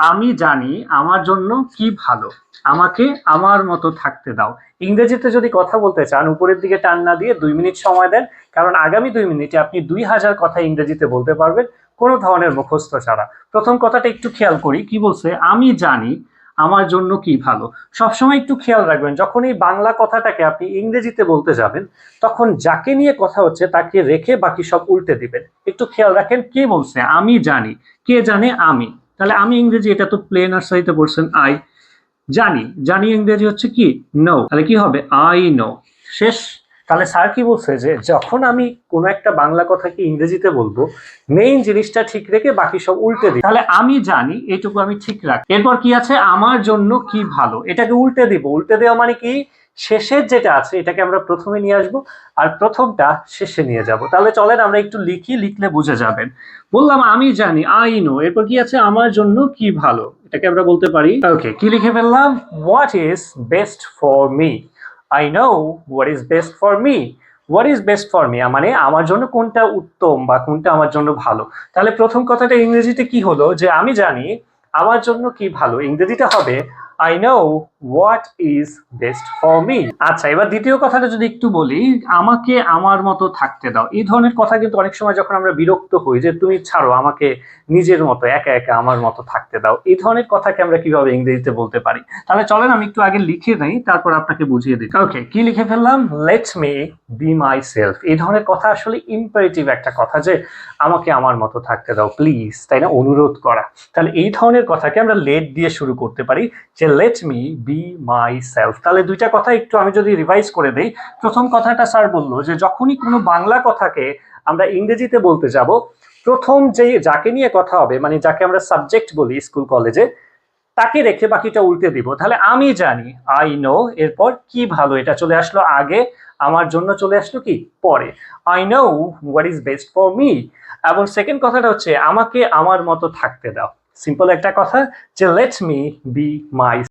আমি জানি আমার জন্য কি ভালো, আমাকে আমার মতো থাকতে দাও। ইংরেজিতে যদি কথা বলতে চান উপরের দিকে টান না দিয়ে 2 মিনিট সময় দেন, কারণ আগামী 2 মিনিটে আপনি 2000 কথা ইংরেজিতে বলতে পারবেন কোনো ধরনের মুখস্থ ছাড়া। প্রথম কথাটা একটু খেয়াল করি, কি বলছে? আমি জানি আমার জন্য কি ভালো। সবসময় একটু খেয়াল রাখবেন, যখন এই বাংলা কথাটাকে আপনি ইংরেজিতে বলতে যাবেন তখন যাকে নিয়ে কথা হচ্ছে তাকে রেখে বাকি সব উল্টে দিবেন। একটু খেয়াল রাখেন, কে বলছে আমি জানি, কে জানে আমি। তাহলে আমি ইংরেজি, এটা তো প্লেন আর সাইতে পড়ছেন আই। জানি, জানি ইংরেজি হচ্ছে কি নো, তাহলে কি হবে আই নো। শেষ। তাহলে স্যার কি বলছে যে যখন আমি কোনো একটা বাংলা কথাকে ইংরেজিতে বলবো মেইন জিনিসটা ঠিক রেখে বাকি সব উল্টে দিই। তাহলে আমি জানি এইটুকু আমি ঠিক রাখি। এরপর কি আছে? আমার জন্য কি ভালো, এটাকে উল্টে দিব। উল্টে দেওয়া মানে কি? শেষের যেটা আছে এটাকে আমরা প্রথমে নিয়ে আসবো আর প্রথমটা শেষে নিয়ে যাব। তাহলে চলেন আমরা একটু লিখি, লিখলে বুঝে যাবেন। বললাম আমি জানি আই নো, এরপর কি আছে? আমার জন্য কি ভালো, এটাকে আমরা বলতে পারি ওকে, কি লিখে ফেললাম? What is best for me. I know what is best for me. What is best for me মানে আমার জন্য কোনটা উত্তম বা কোনটা আমার জন্য ভালো। তাহলে প্রথম কথাটা ইংরেজিতে কি হলো? যে আমি জানি আমার জন্য কি ভালো, ইংরেজিটা হবে I know what is best for me. আচ্ছা, এবার দ্বিতীয় কথাটা যদি একটু বলি, আমাকে আমার মতো থাকতে দাও। এই ধরনের কথা কিন্তু অনেক সময় যখন আমরা বিরক্ত হই যে তুমি ছাড়ো আমাকে নিজের মতো একা একা আমার মতো থাকতে দাও, এই ধরনের কথাকে আমরা কিভাবে ইংরেজিতে বলতে পারি? তাহলে চলেন আমি একটু আগে লিখে নেই, তারপর আপনাকে বুঝিয়ে দিই। ওকে, কি লিখে ফেললাম? Let me B my self. এই ধরনের কথা আসলে ইম্পারেটিভ একটা কথা, যে আমাকে আমার মতো থাকতে দাও প্লিজ, তাই না? অনুরোধ করা। তাহলে এই ধরনের কথাকে আমরা লেট দিয়ে শুরু করতে পারি, যে let me B my self. তাহলে দুইটা কথা একটু আমি যদি রিভাইজ করে দেই, প্রথম কথাটা স্যার বললো যে যখনই কোনো বাংলা কথাকে আমরা ইংরেজিতে বলতে যাব, প্রথম যে যাকে নিয়ে কথা হবে, মানে যাকে আমরা সাবজেক্ট বলি স্কুল কলেজে, তাকে রেখে বাকিটা উল্টে দিব। তাহলে আমি জানি আই নো, এরপর কি ভালো এটা চলে আসলো আগে, আমার জন্য চলে আসলো কি পরে। I know what is best for me. এবং সেকেন্ড কথাটা হচ্ছে আমাকে আমার মতো থাকতে দাও। সিম্পল একটা কথা, যে লেটস মি বি মাই